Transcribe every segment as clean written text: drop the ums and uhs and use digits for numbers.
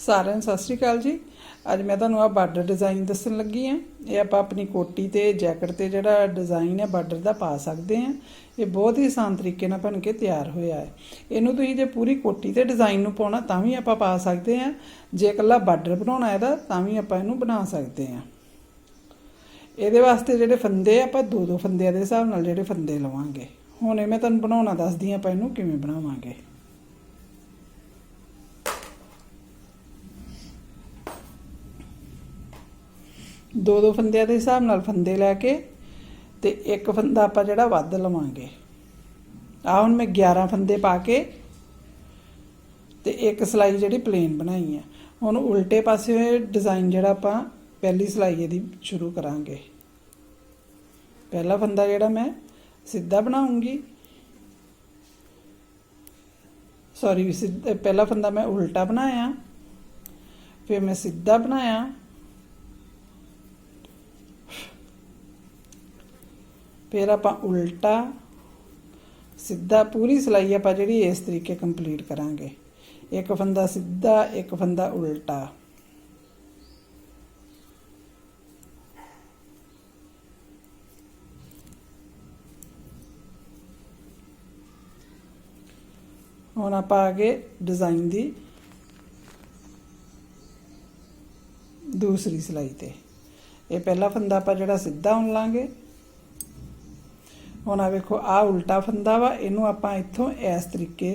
सारिਆਂ ਨੂੰ ਸਤਿ ਸ਼੍ਰੀ ਅਕਾਲ जी। ਅੱਜ मैं ਤੁਹਾਨੂੰ ਆ ਬਾਰਡਰ ਡਿਜ਼ਾਈਨ ਦੱਸਣ ਲੱਗੀ ਹਾਂ। ਇਹ ਆਪਾਂ ਆਪਣੀ ਕੋਟੀ ਤੇ ਜੈਕਟ ਤੇ ਜਿਹੜਾ ਡਿਜ਼ਾਈਨ ਹੈ ਬਾਰਡਰ ਦਾ ਪਾ ਸਕਦੇ ਹਾਂ। ਇਹ ਬਹੁਤ ਹੀ ਆਸਾਨ ਤਰੀਕੇ ਨਾਲ ਬਣ ਕੇ ਤਿਆਰ ਹੋਇਆ ਹੈ। ਇਹਨੂੰ ਤੁਸੀਂ ਜੇ ਪੂਰੀ ਕੋਟੀ ਤੇ ਡਿਜ਼ਾਈਨ ਨੂੰ ਪਾਉਣਾ ਤਾਂ ਵੀ ਆਪਾਂ ਪਾ ਸਕਦੇ ਹਾਂ। ਜੇ ਇਕੱਲਾ ਬਾਰਡਰ ਬਣਾਉਣਾ ਇਹਦਾ ਤਾਂ ਵੀ ਆਪਾਂ ਇਹਨੂੰ ਬਣਾ ਸਕਦੇ ਹਾਂ। ਇਹਦੇ ਵਾਸਤੇ ਜਿਹੜੇ ਫੰਦੇ ਆਪਾਂ ਦੋ ਫੰਦਿਆਂ ਦੇ ਹਿਸਾਬ ਨਾਲ ਜਿਹੜੇ ਫੰਦੇ ਲਵਾਂਗੇ। ਹੁਣ ਇਹ ਮੈਂ ਤੁਹਾਨੂੰ ਬਣਾਉਣਾ ਦੱਸਦੀ ਹਾਂ ਆਪਾਂ ਇਹਨੂੰ ਕਿਵੇਂ ਬਣਾਵਾਂਗੇ। दो फंदियां के हिसाब नाल फंदे लैके ते एक फंदा आपां जिहड़ा वध लवांगे। आ हुण मैं 11 फंदे पा के ते एक सिलाई जिहड़ी प्लेन बनाई है। हुण उल्टे पासे डिज़ाइन जिहड़ा आपां पहली सिलाई इहदी शुरू करांगे। पहला फंदा जिहड़ा मैं सीधा बनाऊंगी, सॉरी पहला फंदा मैं उल्टा बनाया, फिर मैं सीधा बनाया, फिर आप उल्टा सीधा पूरी सिलाई आप जी इस तरीके कंप्लीट करांगे। एक फंदा सीधा एक फंदा उल्टा। हुण आप आ गए डिज़ाइन दी दूसरी सिलाई ते। ये पहला फंदा आप जिहड़ा सीधा उन लांगे। हुण आ वेखो आ उल्टा फंदा वा, इनू आपां इत्थों इस तरीके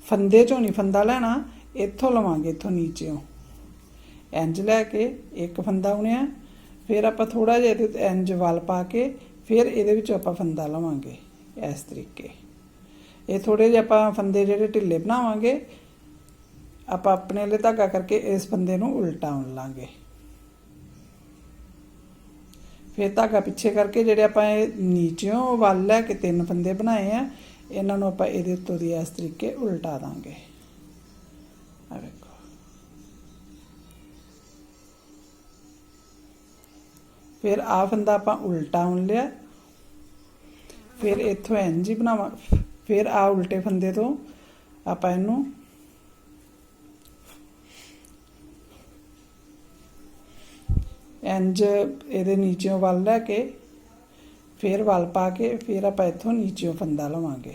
फंदे चों नहीं फंदा लैना, इत्थों लवांगे, इत्थों नीचेओं इंज लैके एक फंदा उणिया, फिर आपां थोड़ा जिहा इंज वल पा के फिर इहदे विच आपां फंदा लवांगे इस तरीके। ये थोड़े जिहे आपां फंदे जिहड़े ढिल्ले बनावांगे, आपां अपने लिए धागा करके इस फंदे नूं उल्टा उण लांगे। फिर धागा पिछे करके जिहड़े आपां नीचों वल लैके 3 फंदे बनाए हैं, इन्हां नूं आपां इहदे उत्तों दी इस तरीके उल्टा दांगे। आ वेखो, फिर आ फंदा आपां उल्टा उण लिया, फिर इत्थों इंज ही बनावां, फिर आ उल्टे फंदे तो आपां इहनूं इंज इहदे नीचों वल लैके फिर वल पा के फिर आप इत्थों नीचों फंदा लवांगे।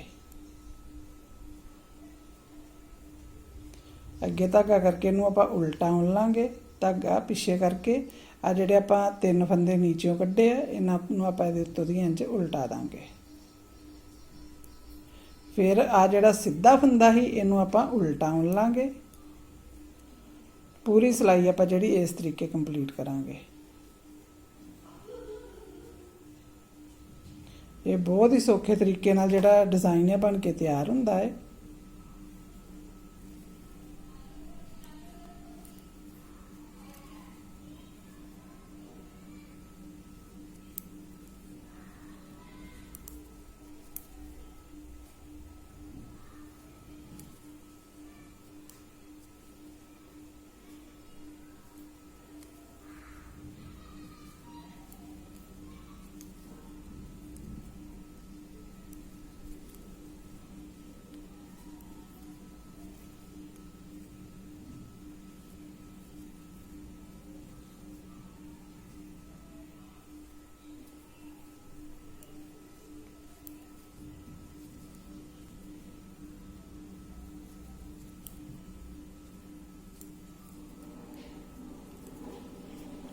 अगे धागा करके इनू आप उल्टा उण लांगे, धागा पिछे करके आ जिहड़े आप 3 फंदे नीचों कड्ढे आ इन्हां नूं आप इहदे उत्तों दी इंज उल्टा दांगे। फिर आ जिहड़ा सीधा फंदा ही इनू आप उल्टा उण लांगे। पूरी सिलाई आप जिहड़ी इस तरीके कंप्लीट करांगे। ये बहुत ही सौखे तरीके नाल जिहड़ा डिज़ाइन है बन के तैयार हुंदा है।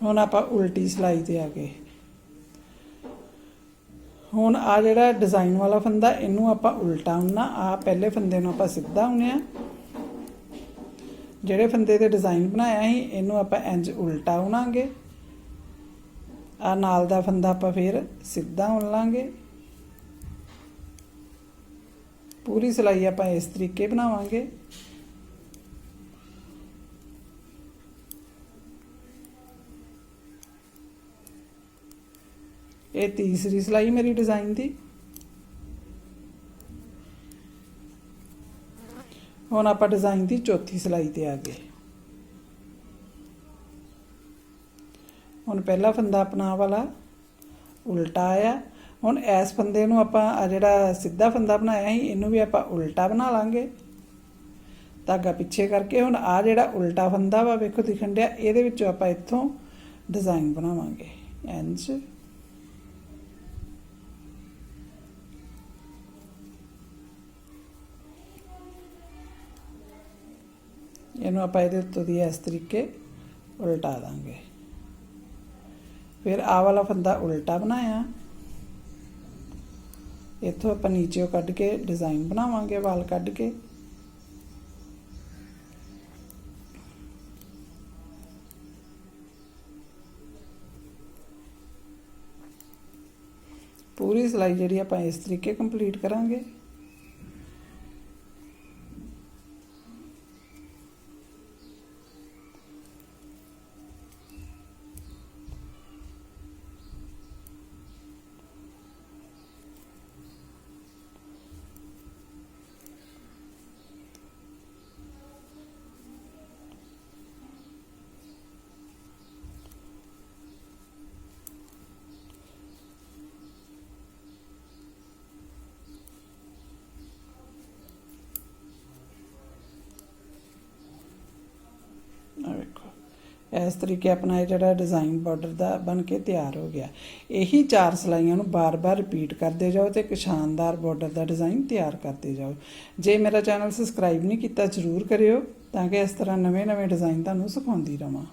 हुण आपां उल्टी सिलाई ते आ गए। हुण आ जिहड़ा डिज़ाइन वाला फंदा इनू आपां उल्टा उणना, आ पहले फंदे नूं आपां सीधा उणिया, जिहड़े फंदे ते डिज़ाइन बनाया ही इनू आपां इंज उल्टा उणांगे। आ नाल दा फंदा आपां फिर सीधा उण लांगे। पूरी सिलाई आपां इस तरीके बनावांगे। ये तीसरी सिलाई मेरी डिज़ाइन दी। हुण आपां डिज़ाइन दी चौथी सिलाई ते आ गए। हुण पहला फंदा अपना वाला उल्टा आया। हुण इस फंदे नूं आपां जिहड़ा सीधा फंदा बनाया ही इनू भी आपां उल्टा बना लांगे। धागा पिछे करके हुण आ जिहड़ा उल्टा फंदा वा वेखो दिखण डिया, इहदे विचों आपां इत्थों डिज़ाइन बनावांगे इंज। इहनूं आपां इहदे उत्तों दी इस तरीके उल्टा दांगे। फिर आ वाला फंदा उल्टा बनाया, इत्थों आपां नीचे कढ़ के डिज़ाइन बनावांगे वाल कढ़ के। पूरी सिलाई जिहड़ी आपां इस तरीके कंप्लीट करांगे। इस तरीके अपना ये जोड़ा डिज़ाइन बॉर्डर का बन के तैयार हो गया। यही 4 सिलाइयां बार बार रिपीट करते जाओ तो एक शानदार बॉर्डर का डिज़ाइन तैयार करते जाओ। जे मेरा चैनल सबसक्राइब नहीं किया जरूर करियो ताकि इस तरह नवे नवे डिज़ाइन तुहानूं सिखाउंदी रहां।